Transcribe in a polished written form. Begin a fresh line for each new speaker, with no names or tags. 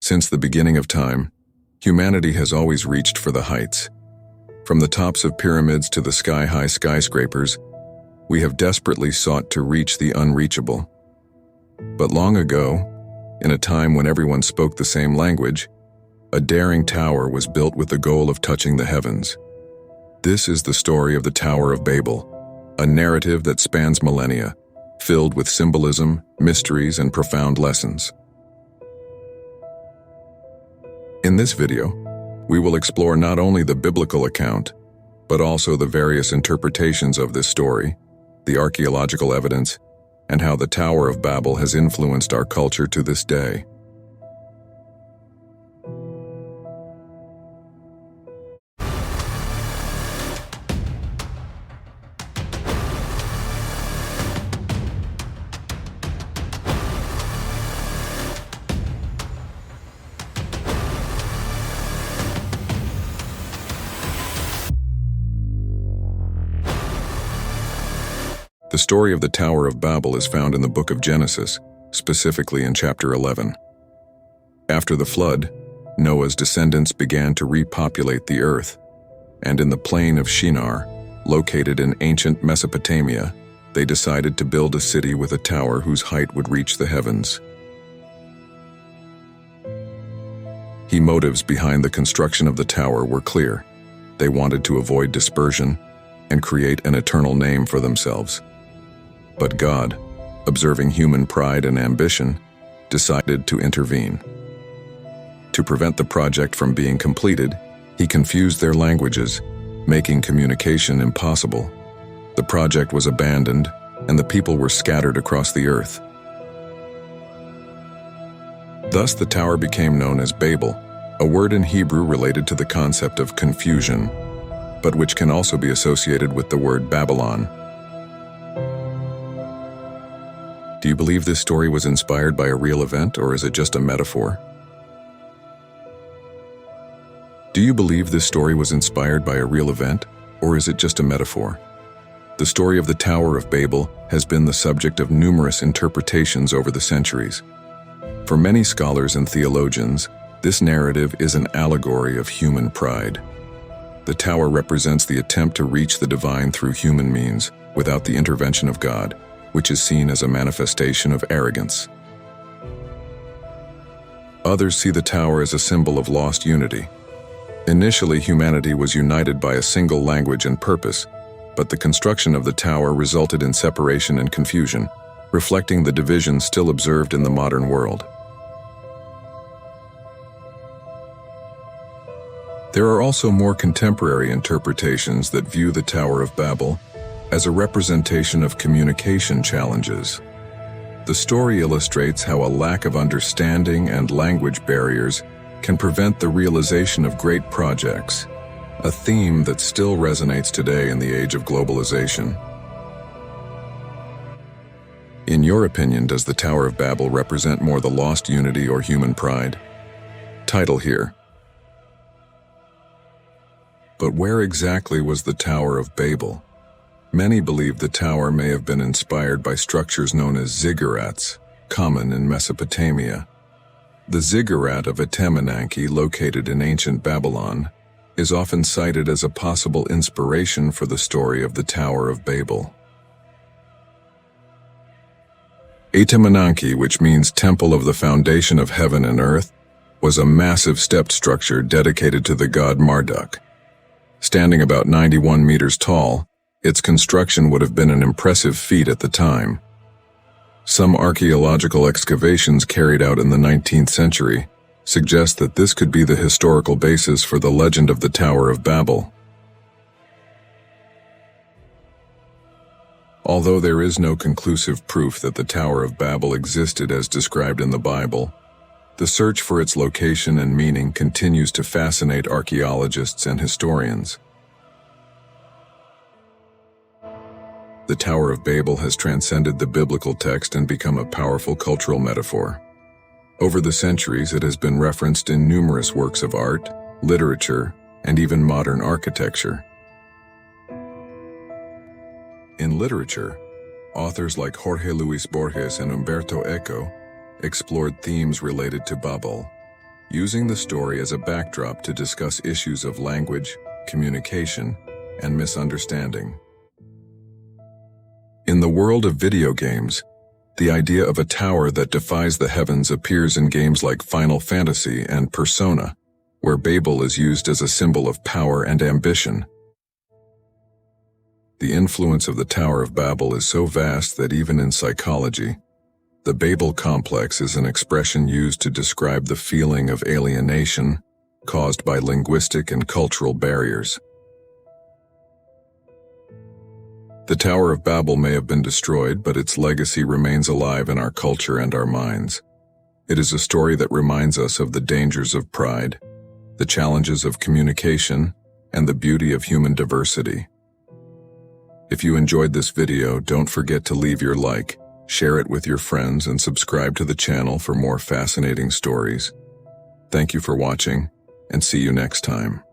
Since the beginning of time, humanity has always reached for the heights. From the tops of pyramids to the sky-high skyscrapers, we have desperately sought to reach the unreachable. But long ago, in a time when everyone spoke the same language, a daring tower was built with the goal of touching the heavens. This is the story of the Tower of Babel, a narrative that spans millennia, filled with symbolism, mysteries, and profound lessons. In this video, we will explore not only the biblical account, but also the various interpretations of this story, the archaeological evidence, and how the Tower of Babel has influenced our culture to this day. The story of the Tower of Babel is found in the book of Genesis, specifically in chapter 11. After the flood, Noah's descendants began to repopulate the earth, and in the plain of Shinar, located in ancient Mesopotamia, they decided to build a city with a tower whose height would reach the heavens. The motives behind the construction of the tower were clear. They wanted to avoid dispersion and create an eternal name for themselves. But God, observing human pride and ambition, decided to intervene. To prevent the project from being completed, he confused their languages, making communication impossible. The project was abandoned, and the people were scattered across the earth. Thus, the tower became known as Babel, a word in Hebrew related to the concept of confusion, but which can also be associated with the word Babylon. Do you believe this story was inspired by a real event, or is it just a metaphor? Do you believe this story was inspired by a real event, or is it just a metaphor? The story of the Tower of Babel has been the subject of numerous interpretations over the centuries. For many scholars and theologians, this narrative is an allegory of human pride. The tower represents the attempt to reach the divine through human means, without the intervention of God, which is seen as a manifestation of arrogance. Others see the tower as a symbol of lost unity. Initially, humanity was united by a single language and purpose, but the construction of the tower resulted in separation and confusion, reflecting the division still observed in the modern world. There are also more contemporary interpretations that view the Tower of Babel as a representation of communication challenges. The story illustrates how a lack of understanding and language barriers can prevent the realization of great projects, a theme that still resonates today in the age of globalization. In your opinion, does the Tower of Babel represent more the lost unity or human pride? Title here. But where exactly was the Tower of Babel? Many believe the tower may have been inspired by structures known as ziggurats, common in Mesopotamia. The ziggurat of Etemenanke, located in ancient Babylon, is often cited as a possible inspiration for the story of the Tower of Babel. Etemenanke, which means Temple of the Foundation of Heaven and Earth, was a massive stepped structure dedicated to the god Marduk. Standing about 91 meters tall, its construction would have been an impressive feat at the time. Some archaeological excavations carried out in the 19th century suggest that this could be the historical basis for the legend of the Tower of Babel. Although there is no conclusive proof that the Tower of Babel existed as described in the Bible, the search for its location and meaning continues to fascinate archaeologists and historians. The Tower of Babel has transcended the biblical text and become a powerful cultural metaphor. Over the centuries, it has been referenced in numerous works of art, literature, and even modern architecture. In literature, authors like Jorge Luis Borges and Umberto Eco explored themes related to Babel. using the story as a backdrop to discuss issues of language, communication, and misunderstanding. In the world of video games, the idea of a tower that defies the heavens appears in games like Final Fantasy and Persona, where Babel is used as a symbol of power and ambition. The influence of the Tower of Babel is so vast that even in psychology, the Babel complex is an expression used to describe the feeling of alienation caused by linguistic and cultural barriers. The Tower of Babel may have been destroyed, but its legacy remains alive in our culture and our minds. It is a story that reminds us of the dangers of pride, the challenges of communication, and the beauty of human diversity. If you enjoyed this video, don't forget to leave your like, share it with your friends, and subscribe to the channel for more fascinating stories. Thank you for watching, and see you next time.